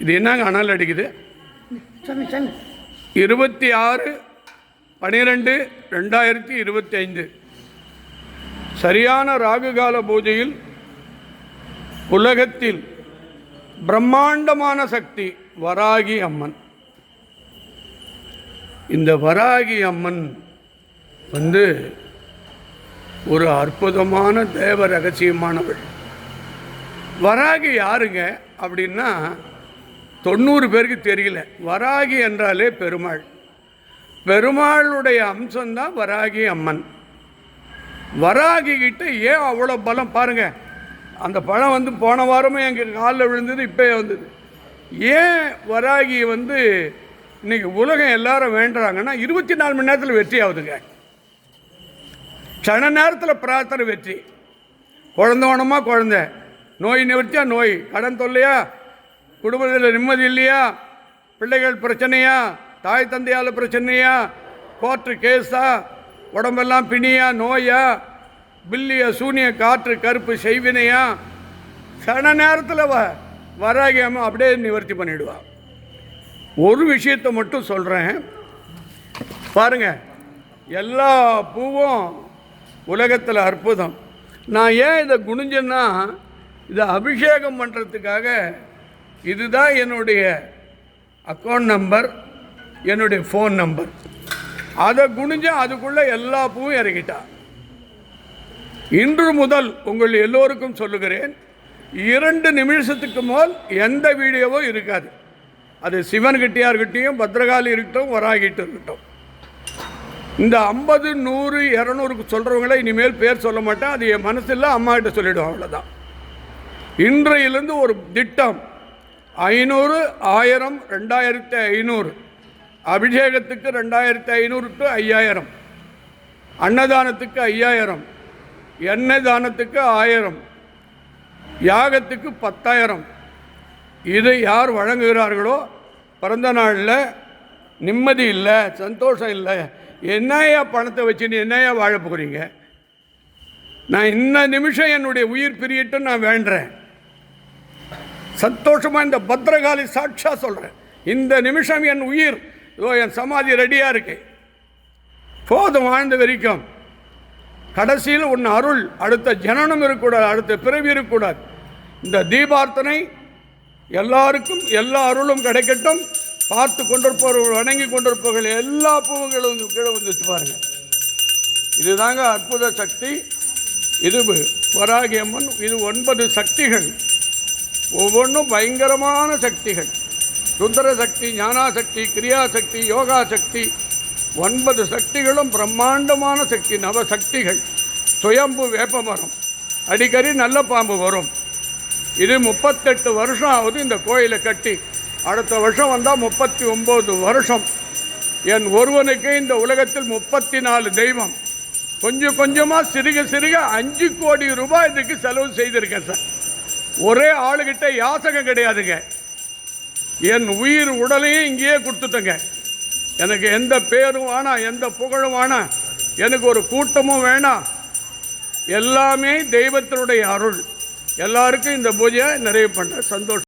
இது என்னங்க அனல் அடிக்குது? 26/12/2025 சரியான ராகுகால பூஜையில் உலகத்தில் பிரம்மாண்டமான சக்தி வராகி அம்மன். இந்த வராகி அம்மன் ஒரு அற்புதமான தேவ ரகசியமானவள். வராகி யாருங்க அப்படின்னா 90 பேருக்கு தெரியல. வராகி என்றாலே பெருமாள். பெருமாளுடைய அம்சம்தான் வராகி அம்மன். வராகி கிட்ட ஏன் அவ்வளோ பலம் பாருங்க. அந்த பழம் போன வாரமே எங்கள் காலில் விழுந்தது, இப்போ வந்தது. ஏன் வராகி இன்னைக்கு உலகம் எல்லாரும் வேண்டுறாங்கன்னா 24 மணி நேரத்தில் வெற்றி ஆகுதுங்க. கண நேரத்தில் பிரார்த்தனை வெற்றி. குழந்தை வேணுமா குழந்தை, நோய் நிவர்த்தியா நோய், கடன் தொல்லையா, குடும்பத்தில் நிம்மதி இல்லையா, பிள்ளைகள் பிரச்சனையா, தாய் தந்தையால் பிரச்சனையா, கோர்ட்டு கேஸா, உடம்பெல்லாம் பிணியா, நோயா, பில்லிய சூனிய காற்று கருப்பு செய்வினையா, கண நேரத்தில் வராகி அம்மா அப்படியே நிவர்த்தி பண்ணிவிடுவா. ஒரு விஷயத்தை மட்டும் சொல்கிறேன் பாருங்க. எல்லா பூவும் உலகத்தில் அற்புதம். நான் ஏன் இதை குனிஞ்சேன்னா, இதை அபிஷேகம் பண்ணுறதுக்காக. இதுதான் என்னுடைய அக்கௌண்ட் நம்பர், என்னுடைய ஃபோன் நம்பர். அதை குனிஞ்சேன், அதுக்குள்ளே எல்லா பூவும் இறங்கிட்டா. இன்று முதல் உங்கள் எல்லோருக்கும் சொல்லுகிறேன், 2 நிமிஷத்துக்கு மேல் எந்த வீடியோவும் இருக்காது. அது சிவன்கிட்டையாக இருக்கட்டும், பத்ரகாளி இருக்கட்டும், வராகிட்டு இருக்கட்டும். இந்த 50, 100, 200க்கு சொல்கிறவங்கள இனிமேல் பேர் சொல்ல மாட்டேன். அது என் மனசில் அம்மாக்கிட்ட சொல்லிவிடுவோம், அவ்வளோதான். இன்றையிலிருந்து ஒரு திட்டம் 500, 1000, 2500. அபிஷேகத்துக்கு 2500 to 5000, அன்னதானத்துக்கு 5000, எண்ணெய் தானத்துக்கு 1000, யாகத்துக்கு 10,000. இதை யார் வழங்குகிறார்களோ பிறந்த நாளில் நிம்மதி இல்லை, சந்தோஷம் இல்லை, என்னையா பணத்தை வச்சுன்னு என்னையா வாழ போகிறீங்க? நான் இந்த நிமிஷம் என்னுடைய உயிர் பிரியட்டு நான் வேண்டுறேன். சந்தோஷமாக இந்த பத்ரகாளி சாட்சா சொல்கிறேன், இந்த நிமிஷம் என் உயிர் என் சமாதி ரெடியாக இருக்கு. போதும் வாழ்ந்த வரைக்கும். கடைசியில் உன் அருள் அடுத்த ஜனனம் இருக்கக்கூடாது, அடுத்த பிறவி இருக்கக்கூடாது. இந்த தீபார்த்தனை எல்லாருக்கும் எல்லா அருளும் கிடைக்கட்டும். பார்த்து கொண்டிருப்பவர்கள், வணங்கி கொண்டிருப்பவர்கள் எல்லா பூவுகளும் கீழே வந்துச்சு பாருங்கள். இதுதாங்க அற்புத சக்தி. இது வராகி அம்மன். இது 9 சக்திகள், ஒவ்வொன்றும் பயங்கரமான சக்திகள். ருத்ர சக்தி, ஞானாசக்தி, கிரியாசக்தி, யோகா சக்தி, 9 சக்திகளும் பிரம்மாண்டமான சக்தி, நவசக்திகள். சுயம்பு வேப்பமரம், அடிக்கடி நல்ல பாம்பு வரும். இது 38 வருஷம் ஆகுது இந்த கோயிலை கட்டி. அடுத்த வருஷம் வந்தால் 39 வருஷம். என் ஒருவனுக்கு இந்த உலகத்தில் 34 தெய்வம். கொஞ்சம் கொஞ்சமாக சிறுக சிறுக 5 கோடி ரூபாய் இதுக்கு செலவு செய்திருக்கேன் சார். ஒரே ஆளுகிட்ட யாசகம் கிடையாதுங்க. என் உயிர் உடலையும் இங்கேயே கொடுத்துட்டேங்க. எனக்கு எந்த பேரும் வேணாம், எந்த புகழும் வேணாம், எனக்கு ஒரு கூட்டமும் வேணாம். எல்லாமே தெய்வத்தினுடைய அருள். எல்லாருக்கும் இந்த பூஜையை நிறைவு பண்ண சந்தோஷம்.